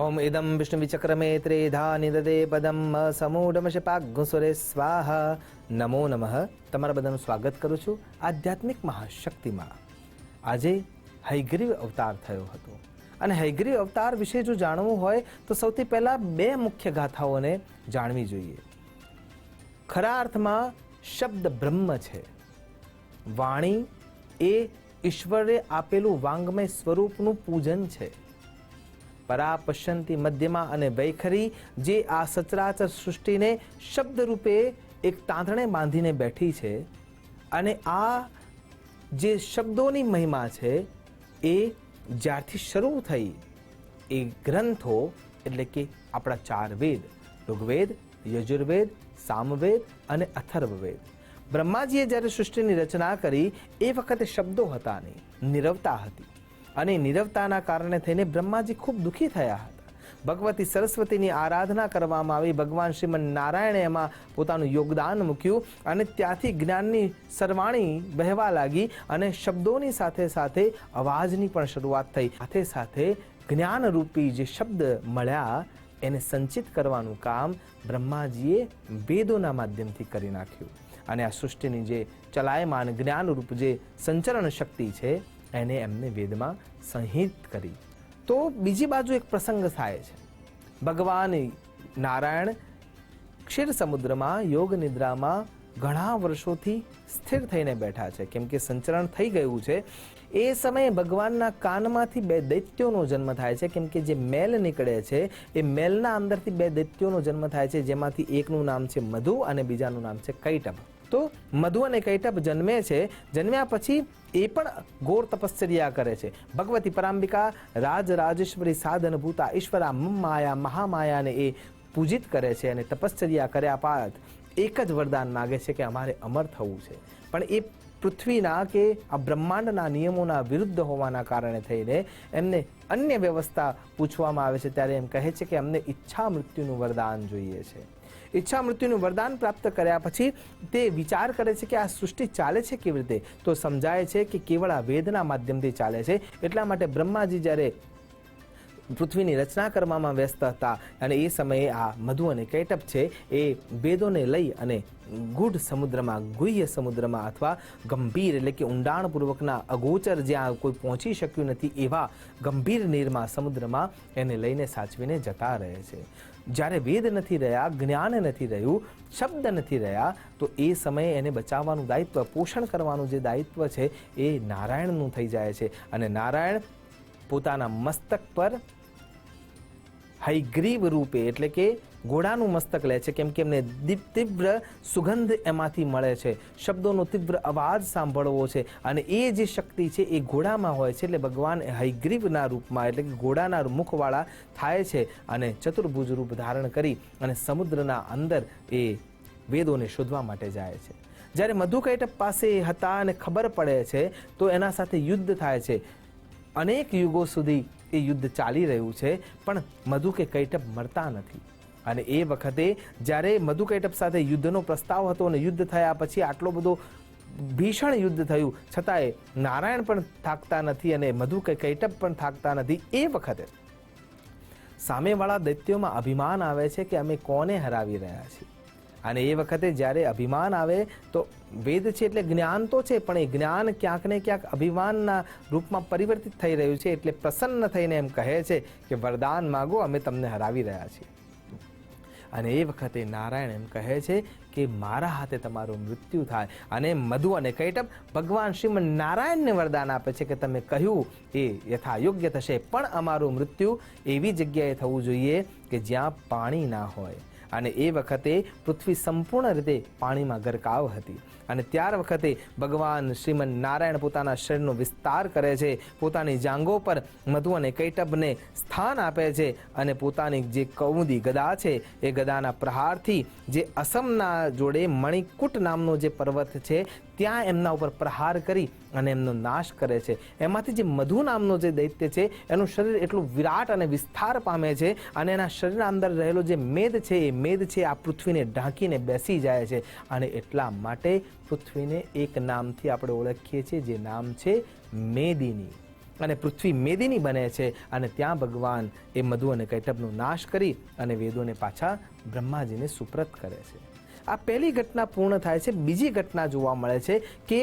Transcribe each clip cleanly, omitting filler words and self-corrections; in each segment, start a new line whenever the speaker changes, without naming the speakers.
ओम इदं विष्णुविचक्रमे त्रेधा निदते पदम समूढ़मशपाघुसुरे स्वाहा. નમો નમઃ. તમારા બધાનું સ્વાગત કરું છું આધ્યાત્મિક મહાશક્તિમાં. આજે હયગ્રીવ અવતાર થયો હતો અને હયગ્રીવ અવતાર વિશે જો જાણવું હોય તો સૌથી પહેલા બે મુખ્ય ગાથાઓને જાણવી જોઈએ. ખરા અર્થમાં શબ્દ બ્રહ્મ છે. વાણી એ ઈશ્વરે આપેલું વાંગમય સ્વરૂપનું પૂજન છે. પરા પશ્યંતી મધ્યમાં અને વૈખરી જે આ સચરાચર સૃષ્ટિને શબ્દ રૂપે એક તાંતણે બાંધીને બેઠી છે અને આ જે શબ્દોની મહિમા છે એ જ્યારથી શરૂ થઈ એ ગ્રંથો એટલે કે આપણા ચાર વેદ ઋગ્વેદ, યજુર્વેદ, સામવેદ અને અથર્વવેદ. બ્રહ્માજીએ જ્યારે સૃષ્ટિની રચના કરી એ વખતે શબ્દો હતા નહીં, નીરવતા હતી અને નીરવતાના કારણે થઈને બ્રહ્માજી ખૂબ દુઃખી થયા હતા. ભગવતી સરસ્વતીની આરાધના કરવામાં આવી. ભગવાન શ્રીમન નારાયણે એમાં પોતાનું યોગદાન મૂક્યું અને ત્યાંથી જ્ઞાનની સરવાણી વહેવા લાગી અને શબ્દોની સાથે સાથે અવાજની પણ શરૂઆત થઈ. સાથે સાથે જ્ઞાનરૂપી જે શબ્દ મળ્યા એને સંચિત કરવાનું કામ બ્રહ્માજીએ વેદોના માધ્યમથી કરી નાખ્યું અને આ સૃષ્ટિની જે ચલાયમાન જ્ઞાનરૂપ જે સંચરણ શક્તિ છે એને એમને વેદમાં સંહિત કરી. તો બીજી બાજુ એક પ્રસંગ થાય છે. ભગવાન નારાયણ ક્ષીર સમુદ્રમાં યોગ નિદ્રામાં ઘણા વર્ષોથી સ્થિર થઈને બેઠા છે કેમ કે સંચરણ થઈ ગયું છે. એ સમયે ભગવાનના કાનમાંથી બે દૈત્યોનો જન્મ થાય છે કેમ કે જે મેલ નીકળે છે એ મેલના અંદરથી બે દૈત્યોનો જન્મ થાય છે જેમાંથી એકનું નામ છે મધુ અને બીજાનું નામ છે કૈટભ. તો મધુ અને કૈટભ જન્મે છે. જન્મ્યા પછી એ પણ ઘોર તપશ્ચર્યા કરે છે. ભગવતી પરાંબિકા રાજેશ્વરી સાધન ભૂતા ઈશ્વરા માયા મહામાયાને એ પૂજિત કરે છે અને તપશ્ચર્યા કર્યા બાદ એક જ વરદાન માગે છે કે અમારે અમર થવું છે. પણ એ પૃથ્વીના કે આ બ્રહ્માંડના નિયમોના વિરુદ્ધ હોવાના કારણે થઈને એમને અન્ય વ્યવસ્થા પૂછવામાં આવે છે ત્યારે એમ કહે છે કે અમને ઈચ્છા મૃત્યુનું વરદાન જોઈએ છે. ઈચ્છા મૃત્યુનું વરદાન પ્રાપ્ત કર્યા પછી તે વિચાર કરે છે કે આ સૃષ્ટિ ચાલે છે કેવી રીતે. તો સમજાય છે કે કેવળ આ વેદના માધ્યમથી ચાલે છે. એટલા માટે બ્રહ્માજી જ્યારે પૃથ્વીની રચના કરવામાં વ્યસ્ત હતા અને એ સમયે આ મધુ અને કૈટભ છે એ વેદોને લઈ અને ગૂઢ સમુદ્રમાં ગુહ્ય સમુદ્રમાં અથવા ગંભીર એટલે કે ઊંડાણપૂર્વકના અગોચર જ્યાં કોઈ પહોંચી શક્યું નથી એવા ગંભીર નીરમાં સમુદ્રમાં એને લઈને સાચવીને જતા રહે છે. જ્યારે વેદ નથી રહ્યા, જ્ઞાન નથી રહ્યું, શબ્દ નથી રહ્યા તો એ સમયે એને બચાવવાનું દાયિત્વ, પોષણ કરવાનું જે દાયિત્વ છે એ નારાયણનું થઈ જાય છે અને નારાયણ પોતાના મસ્તક પર હયગ્રીવ રૂપે એટલે કે ઘોડાનું મસ્તક લે છે કેમ કે એમને તીવ્ર સુગંધ એમાંથી મળે છે, શબ્દોનો તીવ્ર અવાજ સાંભળવો છે અને એ જે શક્તિ છે એ ઘોડામાં હોય છે. એટલે ભગવાન હયગ્રીવના રૂપમાં એટલે કે ઘોડાના મુખવાળા થાય છે અને ચતુર્ભુજ રૂપ ધારણ કરી અને સમુદ્રના અંદર એ વેદોને શોધવા માટે જાય છે. જ્યારે મધુ કૈટભ પાસે હતા અને ખબર પડે છે તો એના સાથે યુદ્ધ થાય છે. અનેક યુગો સુધી એ યુદ્ધ ચાલી રહ્યું છે પણ મધુ કે કૈટભ મરતા નથી. અને એ વખતે જ્યારે મધુ કૈટભ સાથે યુદ્ધનો પ્રસ્તાવ હતો અને યુદ્ધ થયા પછી આટલો બધો ભીષણ યુદ્ધ થયું છતાંય નારાયણ પણ થાકતા નથી અને મધુ કે કૈટભ પણ થાકતા નથી. એ વખતે સામેવાળા દૈત્યોમાં અભિમાન આવે છે કે અમે કોને હરાવી રહ્યા છીએ. અને એ વખતે જ્યારે અભિમાન આવે તો વેદ છે એટલે જ્ઞાન તો છે પણ એ જ્ઞાન ક્યાંક ને ક્યાંક અભિમાનના રૂપમાં પરિવર્તિત થઈ રહ્યું છે. એટલે પ્રસન્ન થઈને એમ કહે છે કે વરદાન માગો, અમે તમને હરાવી રહ્યા છીએ. અને એ વખતે નારાયણ એમ કહે છે કે મારા હાથે તમારું મૃત્યુ થાય. અને મધુ અને કૈટભ ભગવાન શ્રીમન નારાયણને વરદાન આપે છે કે તમે કહ્યું એ યથાયોગ્ય થશે પણ અમારું મૃત્યુ એવી જગ્યાએ થવું જોઈએ કે જ્યાં પાણી ના હોય. અને એ વખતે પૃથ્વી સંપૂર્ણ રીતે પાણીમાં ગરકાવ હતી અને ત્યાર વખતે ભગવાન શ્રીમન નારાયણ પોતાના શરીરનો વિસ્તાર કરે છે, પોતાની જાંઘો પર મધુ અને કૈટભને સ્થાન આપે છે અને પોતાની જે કૌમુદી ગદા છે એ ગદાના પ્રહારથી જે અસમના જોડે મણિકુટ નામનો જે પર્વત છે ત્યાં એમના ઉપર પ્રહાર કરી અને એમનો નાશ કરે છે. એમાંથી જે મધુ નામનો જે દૈત્ય છે એનું શરીર એટલું વિરાટ અને વિસ્તાર પામે છે અને એના શરીરના અંદર રહેલો જે મેદ છે એ મેદ છે આ પૃથ્વીને ઢાંકીને બેસી જાય છે. અને એટલા માટે પૃથ્વીને એક નામથી આપણે ઓળખીએ છીએ જે નામ છે મેદિની. અને પૃથ્વી મેદિની બને છે અને ત્યાં ભગવાન એ મધુ અને કૈટભનો નાશ કરી અને વેદોને પાછા બ્રહ્માજીને સુપ્રત કરે છે. આ પહેલી ઘટના પૂર્ણ થાય છે. બીજી ઘટના જોવા મળે છે કે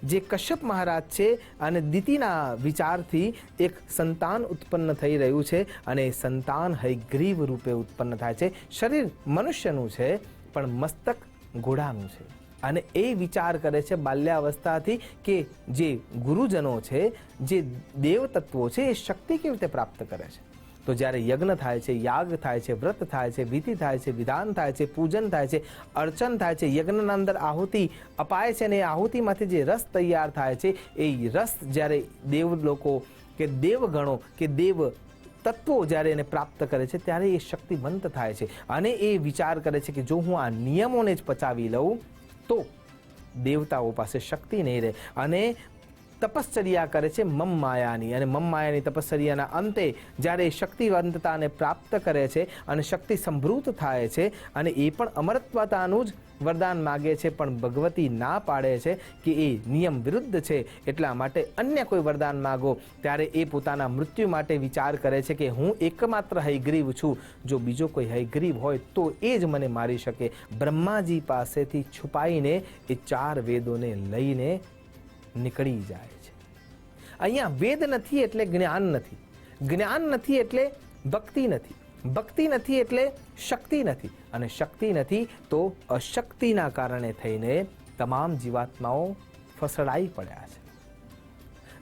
જે કશ્યપ મહારાજ છે અને દિતિના વિચારથી એક સંતાન ઉત્પન્ન થઈ રહ્યું છે અને એ સંતાન હયગ્રીવ રૂપે ઉત્પન્ન થાય છે. શરીર મનુષ્યનું છે પણ મસ્તક ઘોડાનું છે. અને એ વિચાર કરે છે બાલ્યાવસ્થાથી કે જે ગુરુજનો છે, જે દેવતત્વો છે, એ શક્તિ કેવી રીતે પ્રાપ્ત કરે છે. તો જ્યારે યજ્ઞ થાય છે, યાગ થાય છે, વ્રત થાય છે, વિધિ થાય છે, વિધાન થાય છે, પૂજન થાય છે, અર્ચન થાય છે, યજ્ઞના અંદર આહુતિ અપાય છે અને એ આહુતિમાંથી જે રસ તૈયાર થાય છે એ રસ જ્યારે દેવ લોકો કે દેવગણો કે દેવ તત્વો જ્યારે એને પ્રાપ્ત કરે છે ત્યારે એ શક્તિવંત થાય છે અને એ વિચાર કરે છે કે જો હું આ નિયમોને જ પચાવી લઉં તો દેવતાઓ પાસે શક્તિ નહીં રહે અને તપશ્ચર્યા કરે છે મમ માયાની. અને મમ માયાની તપશ્ચર્યાના અંતે જ્યારે શક્તિવંતતાને પ્રાપ્ત કરે છે અને શક્તિ સંભૃત થાય છે અને એ પણ અમરત્વતાનું જ વરદાન માગે છે, પણ ભગવતી ના પાડે છે કે એ નિયમ વિરુદ્ધ છે, એટલા માટે અન્ય કોઈ વરદાન માગો. ત્યારે એ પોતાના મૃત્યુ માટે વિચાર કરે છે કે હું એકમાત્ર હયગ્રીવ છું, જો બીજો કોઈ હયગ્રીવ હોય તો એ જ મને મારી શકે. બ્રહ્માજી પાસેથી છુપાઈને એ 4 વેદોને લઈને નીકળી જાય છે. અહીંયા વેદ નથી એટલે જ્ઞાન નથી, જ્ઞાન નથી એટલે ભક્તિ નથી, ભક્તિ નથી એટલે શક્તિ નથી, અને શક્તિ નથી તો અશક્તિના કારણે થઈને તમામ જીવાત્માઓ ફસડાઈ પડ્યા છે.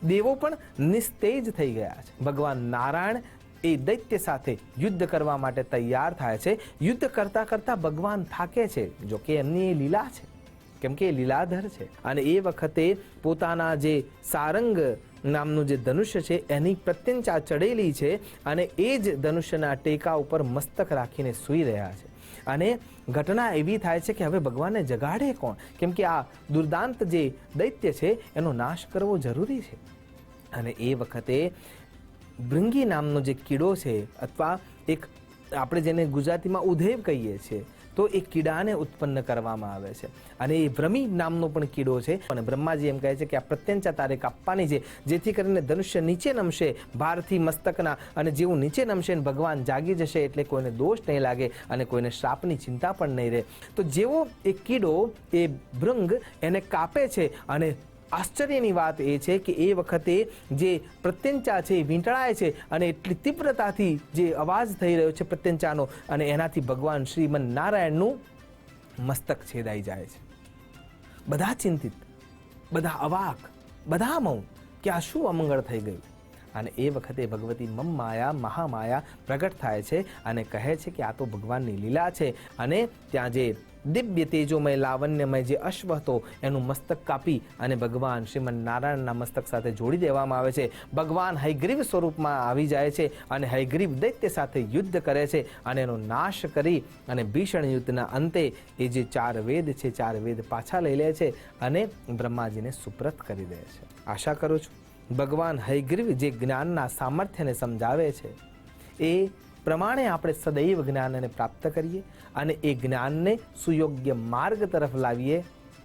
દેવો પણ નિસ્તેજ થઈ ગયા છે. ભગવાન નારાયણ એ દૈત્ય સાથે યુદ્ધ કરવા માટે તૈયાર થાય છે. યુદ્ધ કરતા કરતા ભગવાન થાકે છે, જો કે એમની એ લીલા છે, કેમ કે એ લીલાધર છે. અને એ વખતે પોતાના જે સારંગ નામનું જે ધનુષ્ય છે એની પ્રત્યંચા ચડેલી છે અને એ જ ધનુષ્યના ટેકા ઉપર મસ્તક રાખીને સૂઈ રહ્યા છે. અને ઘટના એવી થાય છે કે હવે ભગવાનને જગાડે કોણ, કેમ કે આ દુર્દાંત જે દૈત્ય છે એનો નાશ કરવો જરૂરી છે. અને એ વખતે ભૃંગી નામનો જે કીડો છે અથવા એક આપણે જેને ગુજરાતીમાં ઉધેવ કહીએ છીએ, તો એ કીડાને ઉત્પન્ન કરવામાં આવે છે અને એ ભ્રમી નામનો પણ કીડો છે. અને બ્રહ્માજી એમ કહે છે કે આ પ્રત્યંચા તારે કાપવાની છે, જેથી કરીને ધનુષ્ય નીચે નમશે ભારથી મસ્તકના, અને જેવું નીચે નમશે ભગવાન જાગી જશે એટલે કોઈને દોષ નહીં લાગે અને કોઈને શ્રાપની ચિંતા પણ નહીં રહે. તો જેવો એ કીડો એ ભૃંગ એને કાપે છે અને આશ્ચર્યની વાત એ છે કે એ વખતે જે પ્રત્યંચા છે એ વીંટળાય છે અને એટલી તીવ્રતાથી જે અવાજ થઈ રહ્યો છે પ્રત્યંચાનો, અને એનાથી ભગવાન શ્રીમન નારાયણનું મસ્તક છેદાઈ જાય છે. બધા ચિંતિત, બધા અવાક, બધા મૌન કે આ શું અમંગળ થઈ ગયું. અને એ વખતે ભગવતી મમ માયા મહામાયા પ્રગટ થાય છે અને કહે છે કે આ તો ભગવાનની લીલા છે. અને ત્યાં જે દિવ્ય તેજોમય લાવણ્યમય જે અશ્વ હતો એનું મસ્તક કાપી અને ભગવાન શ્રીમન નારાયણના મસ્તક સાથે જોડી દેવામાં આવે છે. ભગવાન હયગ્રીવ સ્વરૂપમાં આવી જાય છે અને હયગ્રીવ દૈત્ય સાથે યુદ્ધ કરે છે અને એનો નાશ કરી અને ભીષણ યુદ્ધના અંતે એ જે 4 વેદ છે 4 વેદ પાછા લઈ લે છે અને બ્રહ્માજીને સુપ્રત કરી દે છે. આશા કરું છું ભગવાન હયગ્રીવ જે જ્ઞાનના સામર્થ્યને સમજાવે છે એ પ્રમાણે આપણે સદૈવ જ્ઞાનને પ્રાપ્ત કરીએ અને એ જ્ઞાનને સુયોગ્ય માર્ગ તરફ લાવીએ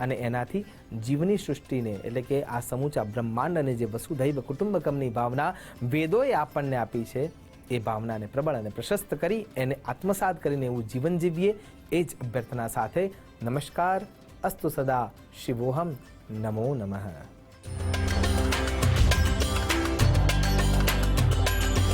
અને એનાથી જીવની સૃષ્ટિને એટલે કે આ સમૂચા બ્રહ્માંડને જે વસુધૈવ કુટુંબકમની ભાવના વેદોએ આપણને આપી છે એ ભાવનાને પ્રબળ અને પ્રશસ્ત કરી એને આત્મસાત કરીને એવું જીવન જીવીએ, એ જ અભ્યર્થના સાથે નમસ્કાર. અસ્તુ સદા શિવોહમ. નમો નમઃ.